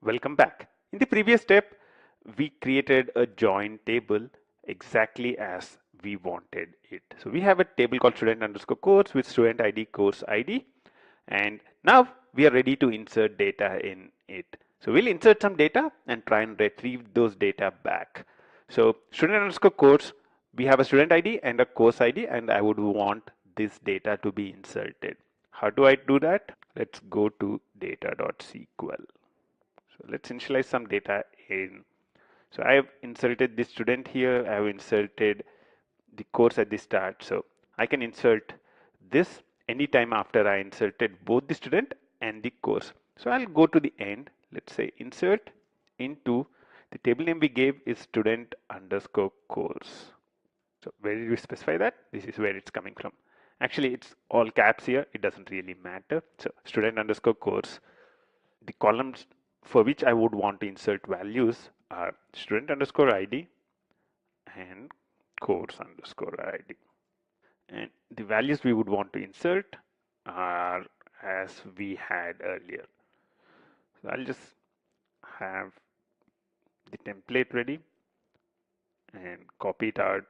Welcome back. In the previous step, we created a join table exactly as we wanted it. So we have a table called student underscore course with student ID, course ID, and now we are ready to insert data in it. So we'll insert some data and try and retrieve those data back. So student underscore course, we have a student ID and a course ID, and I would want this data to be inserted. How do I do that? Let's go to data.sql. So let's initialize some data in. So I have inserted the student here. I have inserted the course at the start. So I can insert this anytime after I inserted both the student and the course. So I'll go to the end. Let's say insert into the table name we gave is student underscore course. So where did we specify that? This is where it's coming from. Actually, it's all caps here. It doesn't really matter. So student underscore course. The columns for which I would want to insert values are student underscore ID and course underscore ID. And the values we would want to insert are as we had earlier. So I'll just have the template ready and copy it out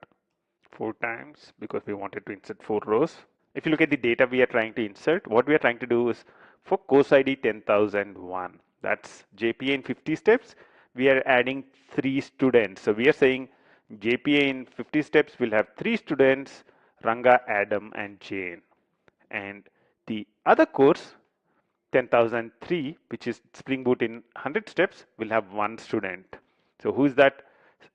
4 times because we wanted to insert 4 rows. If you look at the data we are trying to insert, what we are trying to do is for course ID 10,001, that's JPA in 50 steps, we are adding 3 students. So we are saying JPA in 50 steps will have 3 students, Ranga, Adam and Jane. And the other course 10,003, which is Spring Boot in 100 steps, will have 1 student. So who is that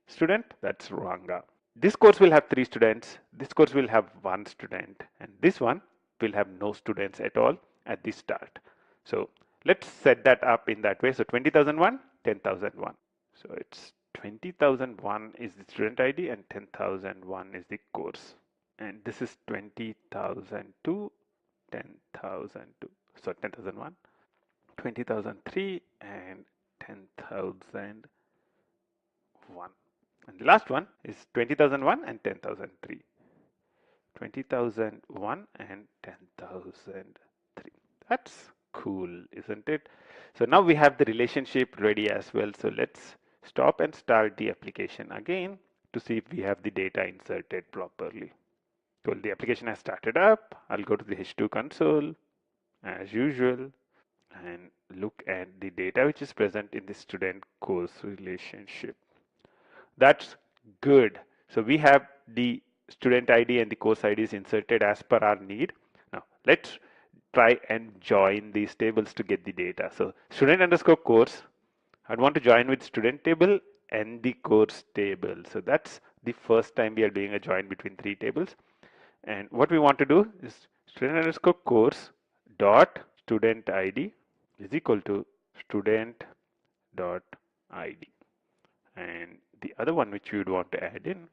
student? That's Ranga. This course will have 3 students, this course will have 1 student, and this one will have no students at all at the start. So let's set that up in that way. So 20,001, 10,001. So it's 20,001 is the student ID and 10,001 is the course. And this is 20,002, 10,002. So 10,001, 20,003 and 10,001. And the last one is 20,001 and 10,003. 20,001 and 10,003. That's cool, isn't it? So now we have the relationship ready as well. So let's stop and start the application again to see if we have the data inserted properly. So the application has started up. I'll go to the H2 console as usual and look at the data which is present in the student course relationship. That's good. So we have the student ID and the course IDs inserted as per our need. Now let's try and join these tables to get the data. So student underscore course, I'd want to join with student table and the course table. So that's the first time we are doing a join between 3 tables. And what we want to do is student underscore course dot student ID is equal to student dot ID. And the other one which we would want to add in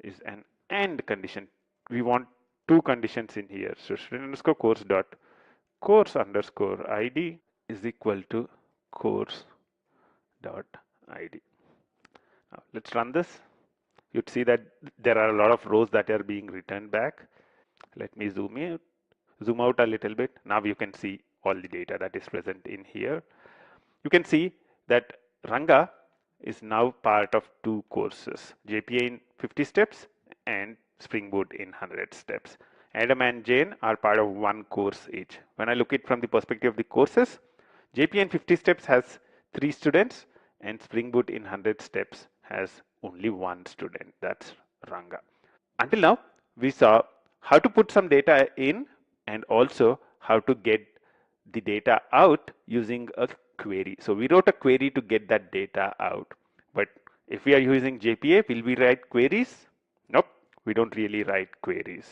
is an AND condition. We want 2 conditions in here. So student underscore course dot course underscore ID is equal to course dot ID. Now let's run this. You'd see that there are a lot of rows that are being returned back. Let me zoom out a little bit. Now you can see all the data that is present in here. You can see that Ranga is now part of 2 courses, JPA in 50 steps and Spring Boot in 100 steps. Adam and Jane are part of 1 course each. When I look at it from the perspective of the courses, JPA in 50 steps has 3 students and Spring Boot in 100 steps has only 1 student. That's Ranga. Until now, we saw how to put some data in and also how to get the data out using a query. So we wrote a query to get that data out. But if we are using JPA, will we write queries? Nope, we don't really write queries.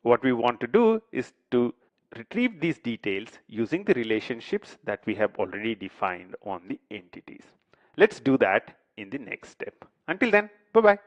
What we want to do is to retrieve these details using the relationships that we have already defined on the entities. Let's do that in the next step. Until then, bye-bye.